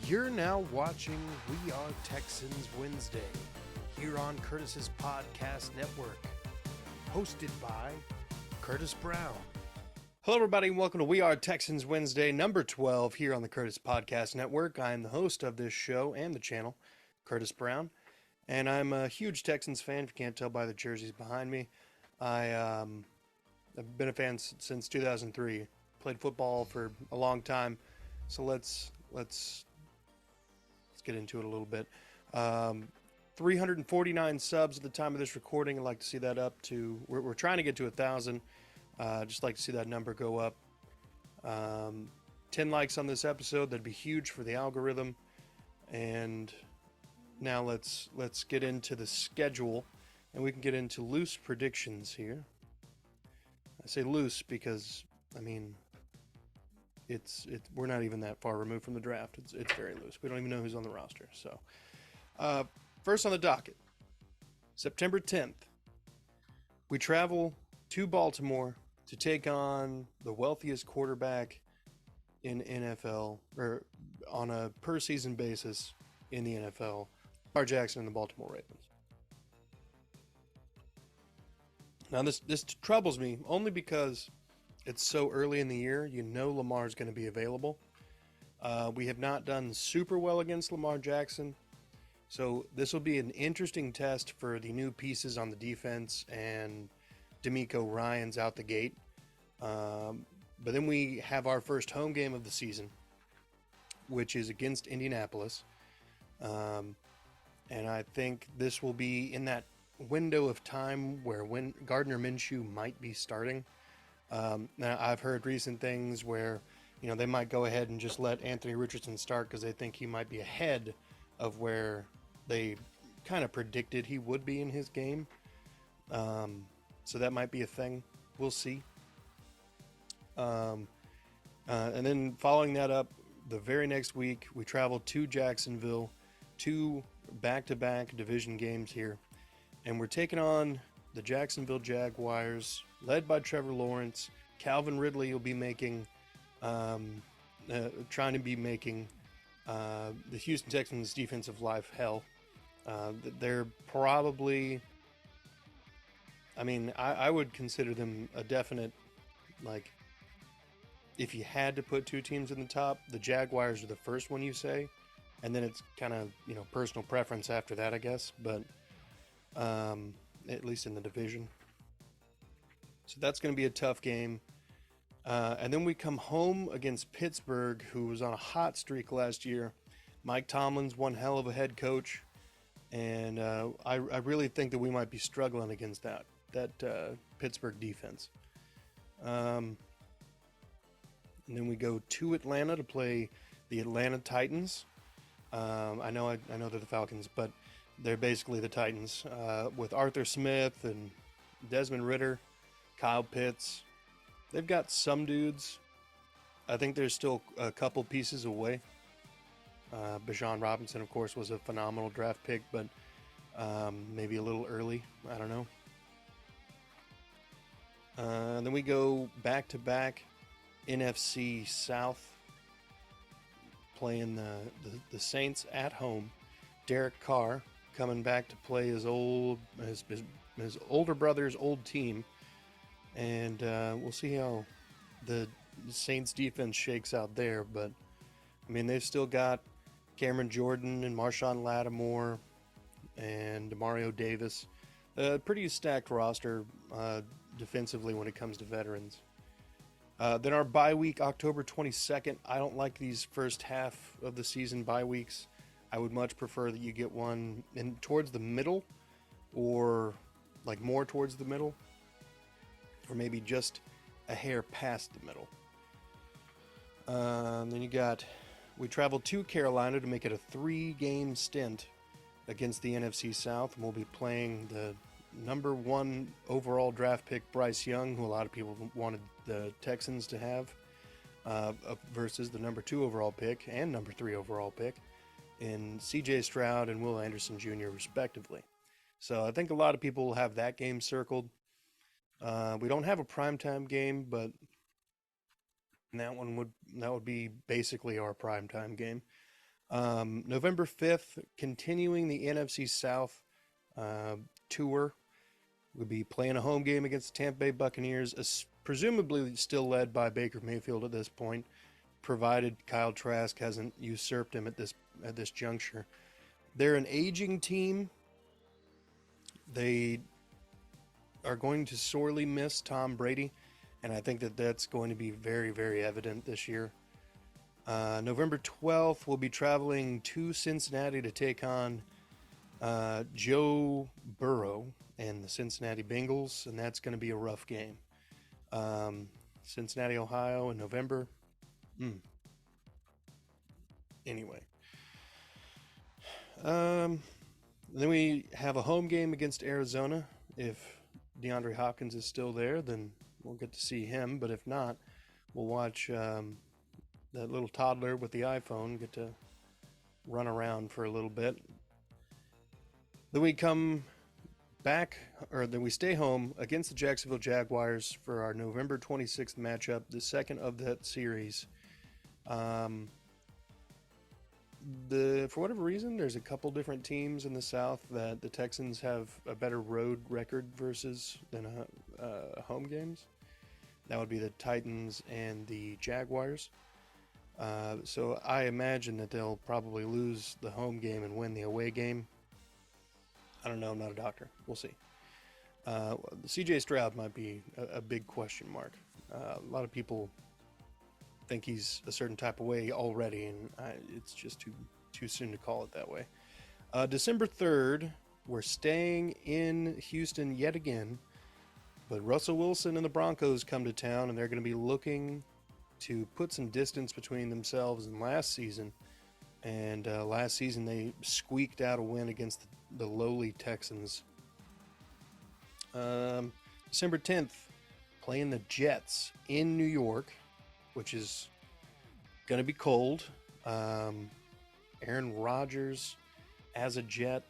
You're now watching We Are Texans Wednesday here on Curtis's Podcast Network, hosted by Curtis Brown. Hello, everybody, and welcome to We Are Texans Wednesday, number 12 here on the Curtis Podcast Network. I am the host of this show and the channel, Curtis Brown, and I'm a huge Texans fan, if you can't tell by the jerseys behind me. I've been a fan since 2003, played football for a long time, so let's get into it a little bit. 349 subs at the time of this recording. I'd like to see that up to, we're trying to get to 1,000. Just like to see that number go up. 10 likes on this episode, that'd be huge for the algorithm. And now let's get into the schedule, and we can get into loose predictions here. I say loose because, I mean, we're not even that far removed from the draft. It's very loose. We don't even know who's on the roster. So, first on the docket, September 10th, we travel to Baltimore to take on the wealthiest quarterback in NFL, or on a per season basis in the NFL, Lamar Jackson and the Baltimore Ravens. Now this troubles me only because it's so early in the year. You know Lamar's going to be available. We have not done super well against Lamar Jackson, so this will be an interesting test for the new pieces on the defense, and D'Amico Ryan's out the gate. But then we have our first home game of the season, which is against Indianapolis. And I think this will be in that window of time where Gardner Minshew might be starting. Now, I've heard recent things where, they might go ahead and just let Anthony Richardson start because they think he might be ahead of where they kind of predicted he would be in his game. So that might be a thing. We'll see. And then following that up, the very next week, we travel to Jacksonville, 2 back-to-back division games here. And we're taking on the Jacksonville Jaguars, led by Trevor Lawrence. Calvin Ridley will be trying to be making the Houston Texans defensive life hell. They're probably, I would consider them a definite, if you had to put 2 teams in the top, the Jaguars are the first one you say, and then it's kind of, personal preference after that, I guess, but at least in the division. So that's going to be a tough game. And then we come home against Pittsburgh, who was on a hot streak last year. Mike Tomlin's one hell of a head coach, and I really think that we might be struggling against that Pittsburgh defense. And then we go to Atlanta to play the Atlanta Titans. I know they're the Falcons, but they're basically the Titans, with Arthur Smith and Desmond Ridder, Kyle Pitts. They've got some dudes. I think there's still a couple pieces away. Bijan Robinson, of course, was a phenomenal draft pick, but maybe a little early. I don't know. Then we go back-to-back NFC South, playing the Saints at home. Derek Carr coming back to play his older brother's old team, and we'll see how the Saints defense shakes out there. But they've still got Cameron Jordan and Marshawn Lattimore and Demario Davis. A pretty stacked roster defensively when it comes to veterans. Then our bye week, October 22nd. I don't like these first half of the season bye weeks. I would much prefer that you get one towards the middle, or more towards the middle, or maybe just a hair past the middle. Then we travel to Carolina to make it a 3-game stint against the NFC South, and we'll be playing the number 1 overall draft pick Bryce Young, who a lot of people wanted the Texans to have, versus the number 2 overall pick and number 3 overall pick in C.J. Stroud and Will Anderson Jr. respectively. So I think a lot of people will have that game circled. We don't have a primetime game, but that would be basically our primetime game. November 5th, continuing the NFC South uh, tour. We'll be playing a home game against the Tampa Bay Buccaneers, presumably still led by Baker Mayfield at this point, provided Kyle Trask hasn't usurped him at this juncture. They're an aging team. They are going to sorely miss Tom Brady, and I think that that's going to be very, very evident this year. November 12th, we'll be traveling to Cincinnati to take on Joe Burrow and the Cincinnati Bengals, and that's going to be a rough game. Cincinnati, Ohio in November. Mm. Anyway. Um, then we have a home game against Arizona. If DeAndre Hopkins is still there, then we'll get to see him. But if not, we'll watch that little toddler with the iPhone get to run around for a little bit. Then we come back, or then we stay home against the Jacksonville Jaguars for our November 26th matchup, the second of that series. For whatever reason, there's a couple different teams in the South that the Texans have a better road record versus than home games. That would be the Titans and the Jaguars. So I imagine that they'll probably lose the home game and win the away game. I don't know. I'm not a doctor. We'll see. CJ Stroud might be a big question mark. A lot of people think he's a certain type of way already, and it's just too soon to call it that way. December 3rd, we're staying in Houston yet again, but Russell Wilson and the Broncos come to town, and they're going to be looking to put some distance between themselves and last season. And last season, they squeaked out a win against the lowly Texans. December 10th, playing the Jets in New York, which is going to be cold. Aaron Rodgers as a Jet.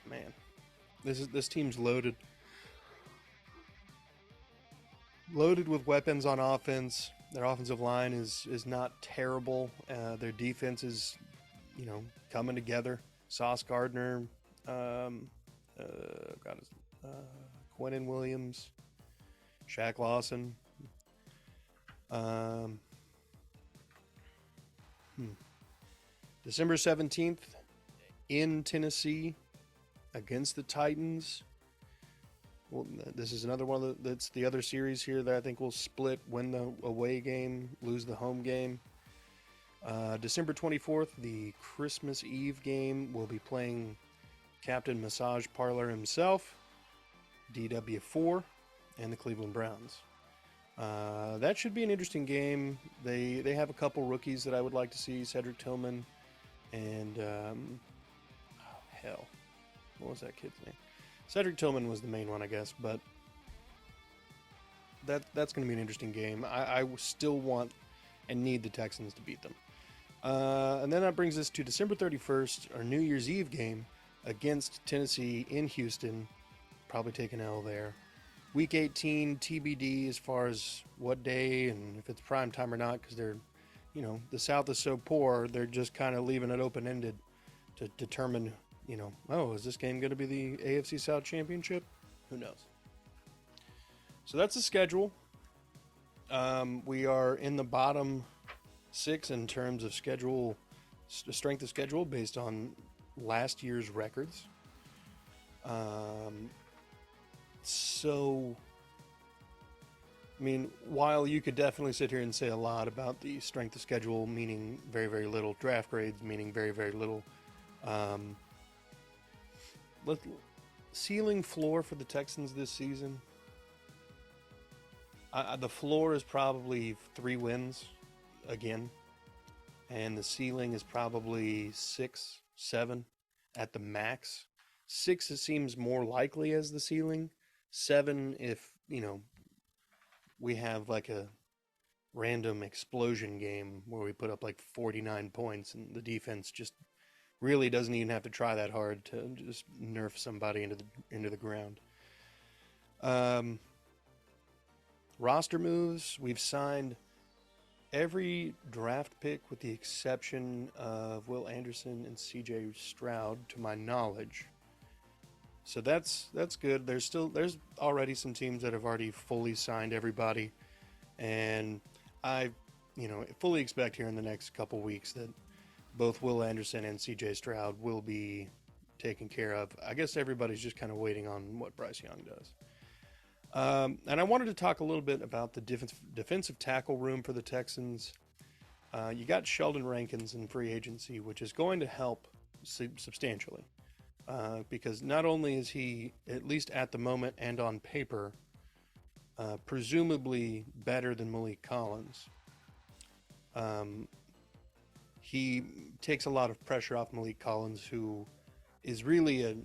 Man, this team's loaded. Loaded with weapons on offense. Their offensive line is not terrible. Their defense is, coming together. Sauce Gardner, Quinnen Williams, Shaq Lawson. December 17th in Tennessee against the Titans. Well, this is another one that's the other series here that I think will split, win the away game, lose the home game. December 24th, the Christmas Eve game, we'll be playing Captain Massage Parlor himself, DW4, and the Cleveland Browns. That should be an interesting game. They have a couple rookies that I would like to see, Cedric Tillman and what was that kid's name? Cedric Tillman was the main one, I guess, but that's going to be an interesting game. I still want and need the Texans to beat them. And then that brings us to December 31st, our New Year's Eve game against Tennessee in Houston. Probably take an L there. Week 18 TBD as far as what day and if it's prime time or not, because they're, the South is so poor, they're just kind of leaving it open-ended to determine, is this game going to be the AFC South Championship? Who knows? So that's the schedule. We are in the bottom 6 in terms of schedule, strength of schedule based on last year's records. So, while you could definitely sit here and say a lot about the strength of schedule, meaning very, very little, draft grades, meaning very, very little, ceiling floor for the Texans this season, the floor is probably 3 wins again, and the ceiling is probably 6, 7 at the max. 6 it seems more likely as the ceiling. 7 if, we have like a random explosion game where we put up like 49 points and the defense just really doesn't even have to try that hard to just nerf somebody into the ground. Roster moves, we've signed every draft pick, with the exception of Will Anderson and C.J. Stroud, to my knowledge. So that's good. There's already some teams that have already fully signed everybody, and I, fully expect here in the next couple weeks that both Will Anderson and C.J. Stroud will be taken care of. I guess everybody's just kind of waiting on what Bryce Young does. And I wanted to talk a little bit about the defensive tackle room for the Texans. You got Sheldon Rankins in free agency, which is going to help substantially. Because not only is he, at least at the moment and on paper, presumably better than Malik Collins, he takes a lot of pressure off Malik Collins, who is really a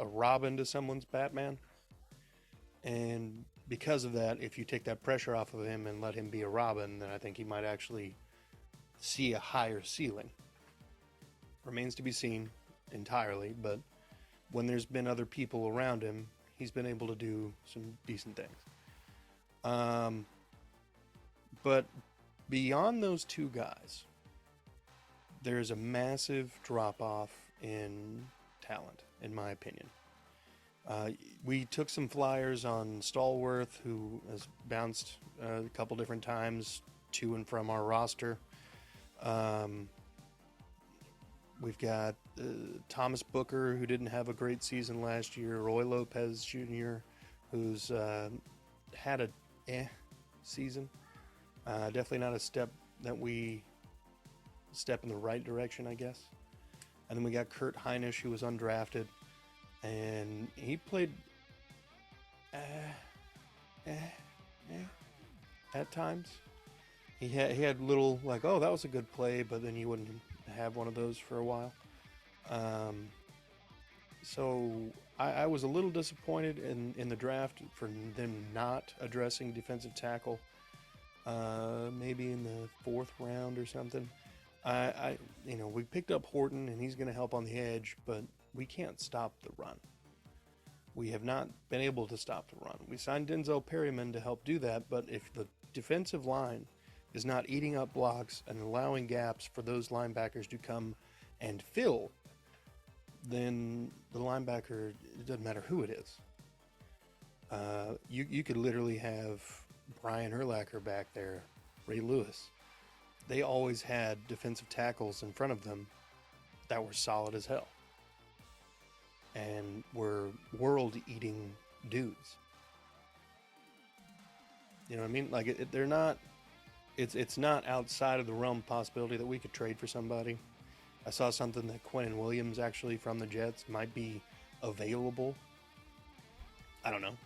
Robin to someone's Batman. And because of that, if you take that pressure off of him and let him be a Robin, then I think he might actually see a higher ceiling. Remains to be seen entirely, but when there's been other people around him, he's been able to do some decent things. But beyond those two guys, there's a massive drop-off in talent, in my opinion. We took some flyers on Stallworth, who has bounced a couple different times to and from our roster. We've got Thomas Booker, who didn't have a great season last year. Roy Lopez Jr., who's had a season. Definitely not a step in the right direction, I guess. And then we got Kurt Heinisch, who was undrafted, and he played at times. He had little, like, oh, that was a good play, but then you wouldn't have one of those for a while. So I was a little disappointed in the draft for them not addressing defensive tackle. Maybe in the 4th round or something. We picked up Horton, and he's going to help on the edge, but we can't stop the run. We have not been able to stop the run. We signed Denzel Perryman to help do that, but if the defensive line is not eating up blocks and allowing gaps for those linebackers to come and fill, then the linebacker, it doesn't matter who it is. You could literally have Brian Urlacher back there, Ray Lewis. They always had defensive tackles in front of them that were solid as hell and were world-eating dudes. You know what I mean? Like, they're not. It's not outside of the realm of possibility that we could trade for somebody. I saw something that Quinnen Williams, actually from the Jets, might be available. I don't know.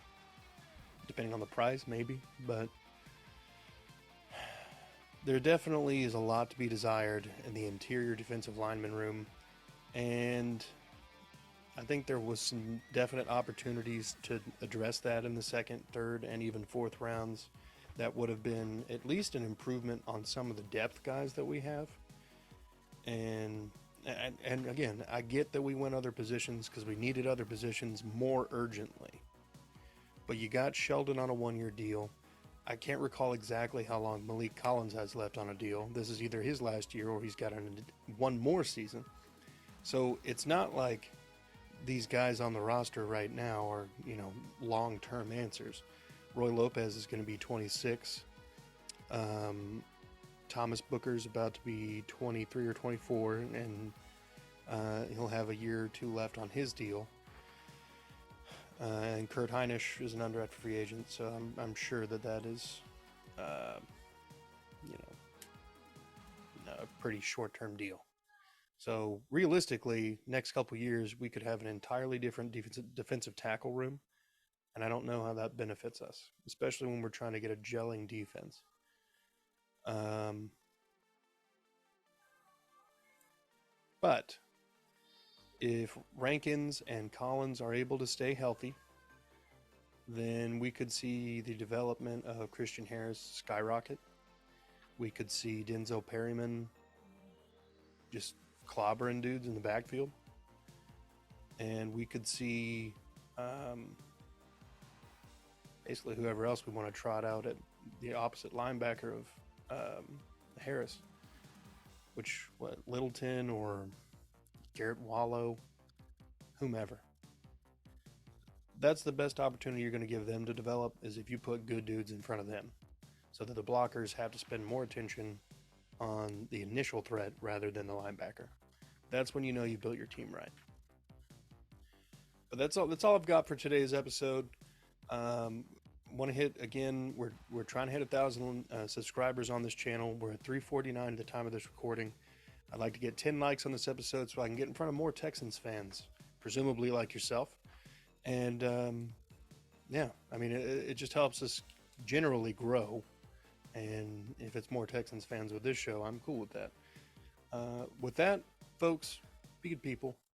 Depending on the price, maybe. But there definitely is a lot to be desired in the interior defensive lineman room. And I think there was some definite opportunities to address that in the 2nd, 3rd, and even 4th rounds. That would have been at least an improvement on some of the depth guys that we have. And again, I get that we went other positions because we needed other positions more urgently. But you got Sheldon on a 1-year deal. I can't recall exactly how long Malik Collins has left on a deal. This is either his last year or he's got one more season. So it's not like these guys on the roster right now are, long-term answers. Roy Lopez is going to be 26. Thomas Booker's about to be 23 or 24, and he'll have a year or two left on his deal. And Kurt Heinisch is an undrafted free agent, so I'm sure that is, a pretty short-term deal. So realistically, next couple years, we could have an entirely different defensive tackle room, and I don't know how that benefits us, especially when we're trying to get a gelling defense. But if Rankins and Collins are able to stay healthy, then we could see the development of Christian Harris skyrocket. We could see Denzel Perryman just clobbering dudes in the backfield. And we could see basically whoever else we want to trot out at the opposite linebacker of Harris, which what Littleton or Garrett Wallow, whomever. That's the best opportunity you're going to give them to develop is if you put good dudes in front of them, so that the blockers have to spend more attention on the initial threat rather than the linebacker. That's when you know you built your team right. But that's all I've got for today's episode. Want to hit again? We're trying to hit 1,000 subscribers on this channel. We're at 349 at the time of this recording. I'd like to get 10 likes on this episode so I can get in front of more Texans fans, presumably like yourself. And yeah, I mean, it just helps us generally grow. And if it's more Texans fans with this show, I'm cool with that. With that, folks, be good people.